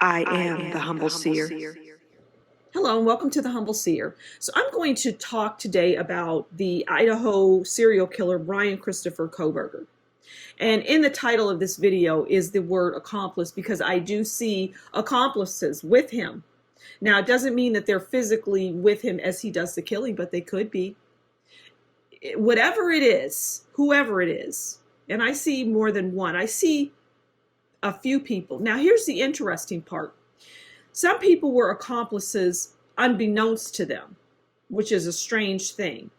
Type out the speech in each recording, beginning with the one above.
I am the Humble Seer. Hello and welcome to the Humble Seer. So I'm going to talk today about the Idaho serial killer Bryan Christopher Kohberger. And in the title of this video is the word accomplice because I do see accomplices with him. Now, it doesn't mean that they're physically with him as he does the killing, but they could be. Whatever it is, whoever it is, and I see more than one. I see a few people. Now, here's the interesting part. Some people were accomplices unbeknownst to them, which is a strange thing.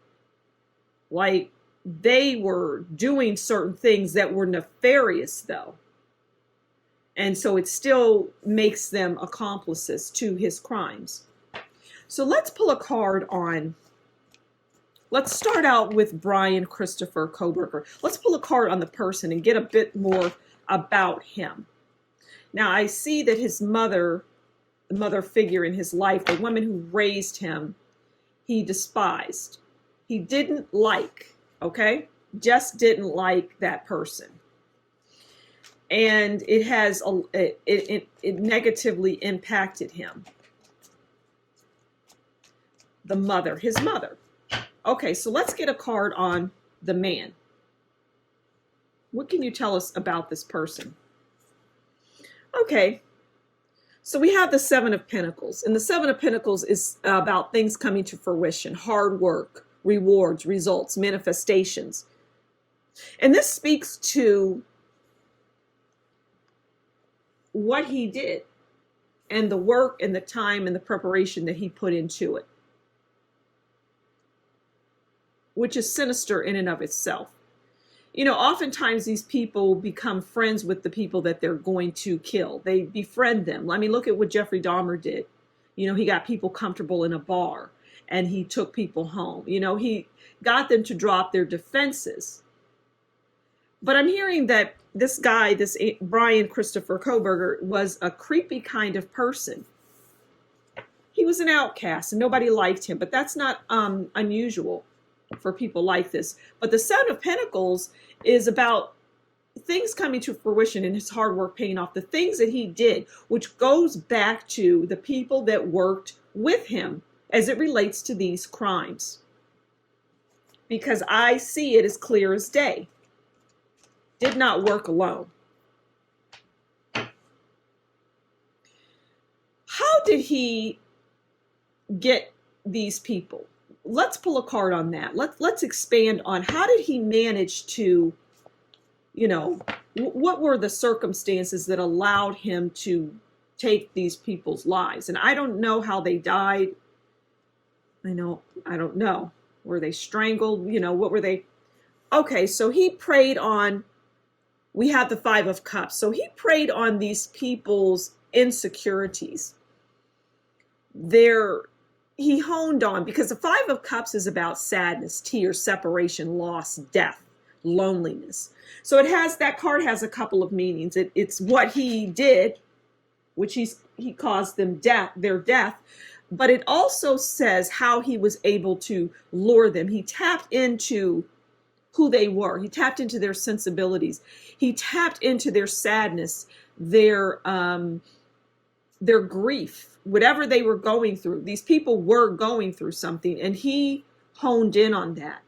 Like, they were doing certain things that were nefarious, though. And so it still makes them accomplices to his crimes. So let's pull a card on. Let's start out with Bryan Christopher Kohberger. Let's pull a card on the person and get a bit more about him. Now, I see that his mother, the mother figure in his life, the woman who raised him, he despised. He didn't like, okay? Just didn't like that person. And it has it negatively impacted him. The mother, his mother. Okay, so let's get a card on the man. What can you tell us about this person? Okay, so we have the Seven of Pentacles, and the Seven of Pentacles is about things coming to fruition, hard work, rewards, results, manifestations. And this speaks to what he did and the work and the time and the preparation that he put into it, which is sinister in and of itself. You know, oftentimes these people become friends with the people that they're going to kill. They befriend them. I mean, look at what Jeffrey Dahmer did. You know, he got people comfortable in a bar and he took people home. You know, he got them to drop their defenses. But I'm hearing that this guy, this Bryan Christopher Kohberger, was a creepy kind of person. He was an outcast and nobody liked him, but that's not unusual for people like this. But the Seven of Pentacles is about things coming to fruition and his hard work paying off, the things that he did, which goes back to the people that worked with him as it relates to these crimes. Because I see it as clear as day. Did not work alone. How did he get these people? Let's pull a card on that. Let's expand on how did he manage to, you know, what were the circumstances that allowed him to take these people's lives? And I don't know how they died. I don't know. Were they strangled? You know, what were they? Okay, so he preyed on, we have the Five of Cups. So he preyed on these people's insecurities. He honed on, because the Five of Cups is about sadness, tears, separation, loss, death, loneliness. So it has, that card has a couple of meanings. It's what he did, which he caused them their death, but it also says how he was able to lure them. He tapped into who they were. He tapped into their sensibilities. He tapped into their sadness, their grief, whatever they were going through. These people were going through something, and he honed in on that.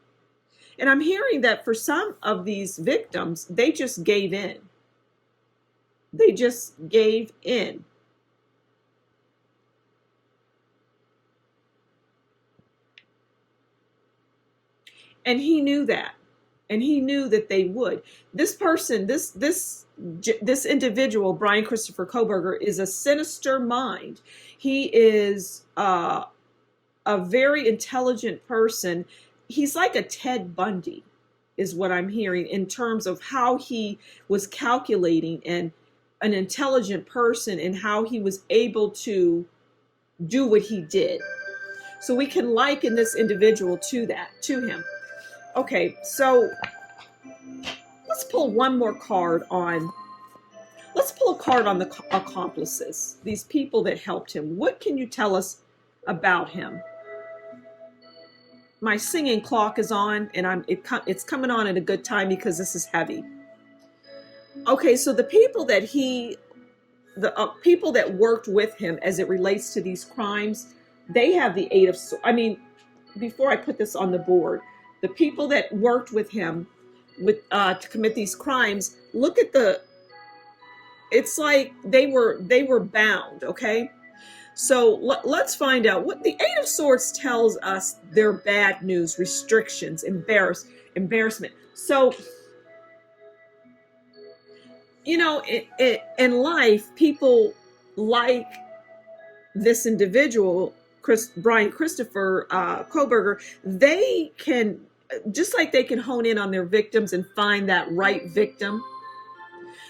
And I'm hearing that for some of these victims, they just gave in. They just gave in. And he knew that. And he knew that they would. This person, this individual, Bryan Christopher Kohberger, is a sinister mind. He is a very intelligent person. He's like a Ted Bundy, is what I'm hearing, in terms of how he was calculating, and an intelligent person, and how he was able to do what he did. So we can liken this individual to him. Okay, so let's pull one more card on, let's pull a card on the accomplices, these people that helped him. What can you tell us about him? My singing clock is on, and it's coming on at a good time because this is heavy. Okay, so the people that he the people that worked with him as it relates to these crimes, they have the Eight of Swords. I mean, before I put this on the board, the people that worked with him with to commit these crimes, look at the, it's like they were bound, okay? So let's find out what the Eight of Swords tells us. Their bad news, restrictions, embarrassment. So, you know, in life, people like this individual, Bryan Christopher Kohberger, they can, just like they can hone in on their victims and find that right victim,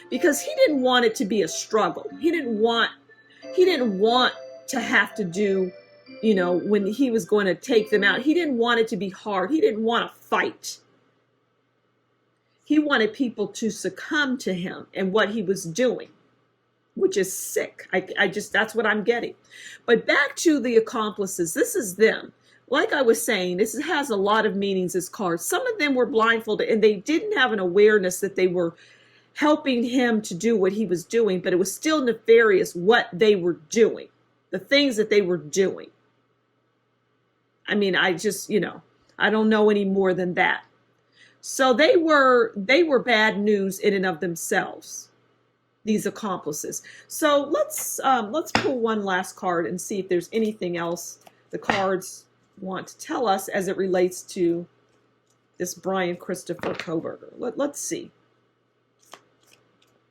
because he didn't want it to be a struggle. He didn't want to have to do, you know, when he was going to take them out, he didn't want it to be hard. He didn't want to fight. He wanted people to succumb to him and what he was doing, which is sick. I just, that's what I'm getting. But back to the accomplices. This is them. Like I was saying, this has a lot of meanings, this card. Some of them were blindfolded and they didn't have an awareness that they were helping him to do what he was doing, but it was still nefarious what they were doing, the things that they were doing. I mean, I just, you know, I don't know any more than that. So they were bad news in and of themselves, these accomplices. So let's pull one last card and see if there's anything else the cards want to tell us as it relates to this Bryan Christopher Kohberger. Let's see.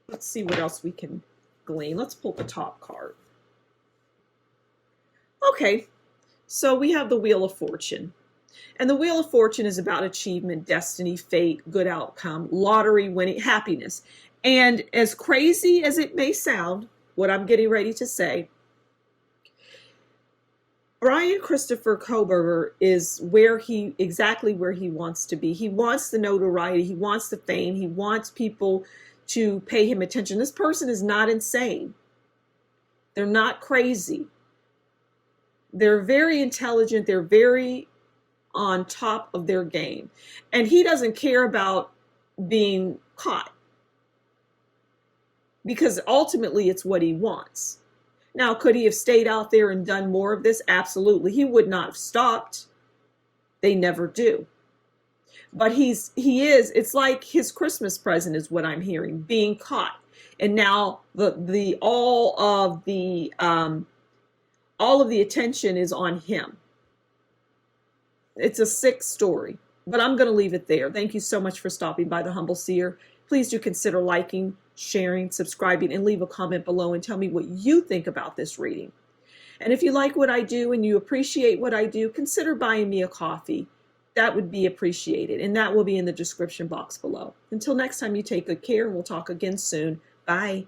Let's see what else we can glean. Let's pull the top card. Okay, so we have the Wheel of Fortune. And the Wheel of Fortune is about achievement, destiny, fate, good outcome, lottery winning, happiness. And as crazy as it may sound, what I'm getting ready to say, Bryan Christopher Kohberger is exactly where he wants to be. He wants the notoriety, he wants the fame, he wants people to pay him attention. This person is not insane. They're not crazy. They're very intelligent. They're very on top of their game. And he doesn't care about being caught, because ultimately it's what he wants. Now, could he have stayed out there and done more of this? Absolutely. He would not have stopped. They never do. But he is, it's like his Christmas present is what I'm hearing, being caught. And now all of the attention is on him. It's a sick story, but I'm going to leave it there. Thank you so much for stopping by the Humble Seer. Please do consider liking, sharing, subscribing, and leave a comment below and tell me what you think about this reading. And if you like what I do and you appreciate what I do, consider buying me a coffee. That would be appreciated, and that will be in the description box below. Until next time, you take good care, and we'll talk again soon. Bye.